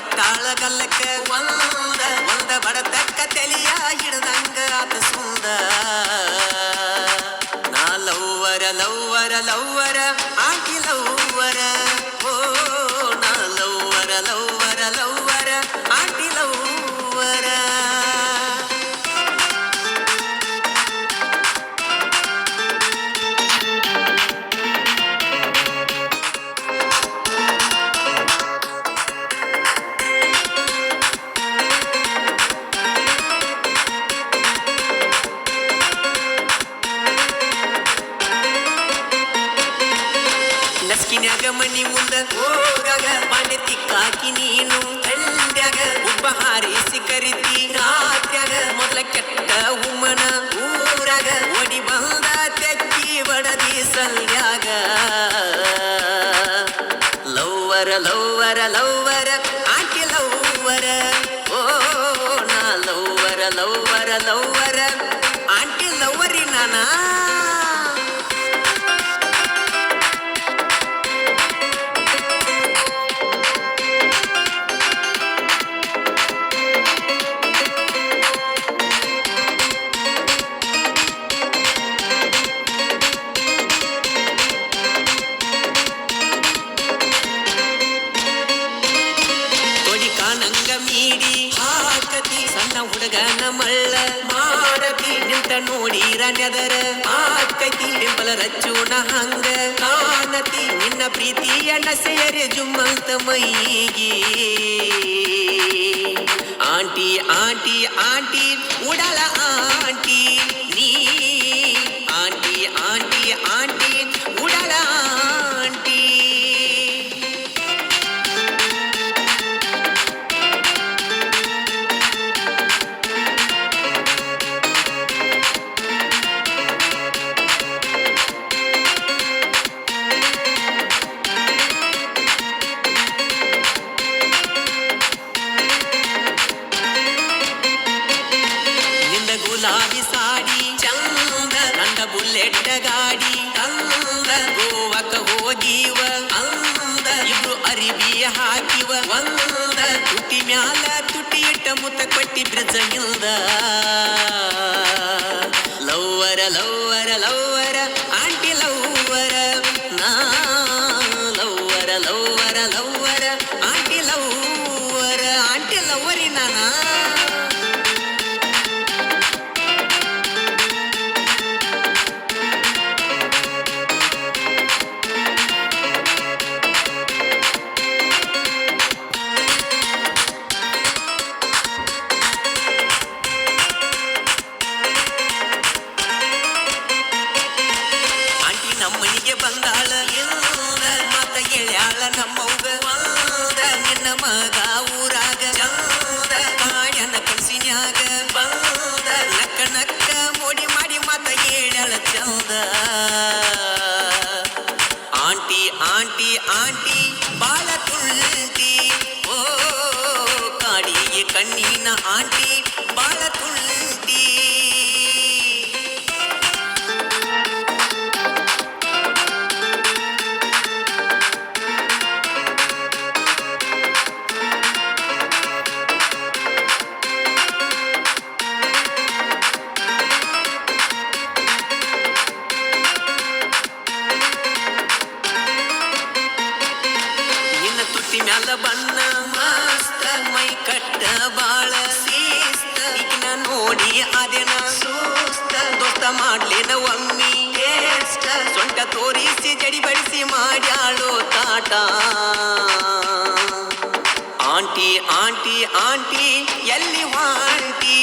ಕೊಟ್ಟಾಳ ಗಲ್ಲಕ್ಕ ಒಂದ ಬಡತಕ್ಕ ತಲಿಯ ಹಿಡ್ದಂಗ ಆತ ಸುಂದ ನಾ ಲವ್ವರ ಲವ್ವರ ಲವ್ವರ ಆಕಿ ಲವ್ವರ ಓ ನಾ ಲವ್ವರ ಲವ್ವರ ಲವ್ವರ ಆಕಿ ಲವ್ವರ ಲಸ್ಕಿನ್ಯಾಗ ಮನಿ ಮುಂದ ಹೋಗಾಗ ಬಾಂಡೆ ತಿಕ್ಕಾಕಿ ನೀನು ತಂಡ್ಯಾಗ ಉಬ್ಬ ಹಾರಿಸಿ ಕರಿತಿ ರಾತ್ಯಾಗ ಮೊದಲ ಕೆಟ್ಟ ಉಮ್ಮನ ಊರಾಗ ಓಡಿ ಬಂದ ತೆಕ್ಕಿ ಬಡದಿ ಸಲ್ಯಾಗ ಲವ್ವರ ಲವ್ವರ ಲವ್ವರ ಆಕಿ ಲವ್ವರ ಓ ನಾ ಲವ್ವರ ಲವ್ವರ ಲವ್ವರ ಆಂಟಿ ಲವ್ವರಿ ನಾನಾ ನಂಗ ಮೀಡಿ ಹಾಕತಿ ಸಣ್ಣ ಹುಡುಗನ ಮಳ್ಳ ಮಾಡತಿ ನಿಂತ ನೋಡಿರ ನೆದರ ಆಕತಿ ಬೆಂಬಲ ರಚ್ಚುನ ಹಂಗ ಕಾಣತಿ ನಿನ್ನ ಪ್ರೀತಿಯನ್ನ ಸೇರಿ ಜುಮ್ಮಂತ ಮೈಗಿ ಆಂಟಿ ಆಂಟಿ ಆಂಟಿ ಉಡಲ ಆಂಟಿ ನೀ ಆಂಟಿ ಆಂಟಿ ಆಂಟಿ ಉಡಲ ಆಂಟಿ ಗುಲಾಬಿ ಸಾಡಿ ಚಂದ ನಂದ ಬುಲೆಟ್ ಗಾಡಿ ತಂದ ಗೋವಕ ಹೋಗಿವ ಅಂದ ಇಬ್ರು ಅರಿವಿ ಹಾಕಿವ ಒಂದ ತುಟಿ ಮ್ಯಾಲ ತುಟಿ ಇಟ್ಟ ಮುತ್ತ ಕೊಟ್ಟಿ ಬ್ರಿಜ ಇಲ್ದ ಲವ್ವರ ಲವ್ವರ ಲವ್ವರ ಆಂಟಿ ಲವ್ವರ ನಾ ಲವ್ವರ ಲವ್ವರ ಲವ್ವರ ಆಂಟಿ ಲವ್ವರಿ ನಾನಾ ನಮ್ಮನಿಗೆ ಬಂದಾಳ ಇಲ್ಲ ಮತ ಗೆಳ್ಯಾಳ ನಮ್ಮವ್ಗ ಒಂದ ನಿನ್ನ ಮಗ ಊರಾಗ ಚಂದ ಕಾಯನ ಕನಸಿನ್ಯಾಗ ಬಂದ ನಕ್ಕ ನಕ್ಕ ಮೋಡಿ ಮಾಡಿ ಮತ ಗೆಳ್ಯಾಳ ಚಂದ ಆಂಟಿ ಆಂಟಿ ಆಂಟಿ ಬಾಳ ತುಳ್ತಿ ಓ ಕಾಡಿಗೆ ಕಣ್ಣಿನ ಆಂಟಿ ಬಾಳ ತುಳ್ತಿ ಮ್ಯಾಲ ಬಣ್ಣ ಮಸ್ತ ಮೈ ಕಟ್ಟ ಬಾಳ ಶಿಸ್ತ ಈಗಿನ ನೋಡಿ ಅದೇನ ಸುಸ್ತ ದೋಸ್ತ ಮಾಡ್ಲೇನ ಒಮ್ಮಿ ಎಷ್ಟ ಸೊಂಟ ತೋರಿಸಿ ಜಡಿ ಬಡಿಸಿ ಮಾಡ್ಯಾಳೋ ತಾಟ ಆಂಟಿ ಆಂಟಿ ಆಂಟಿ ಎಲ್ಲಿ ವಾಂಟಿ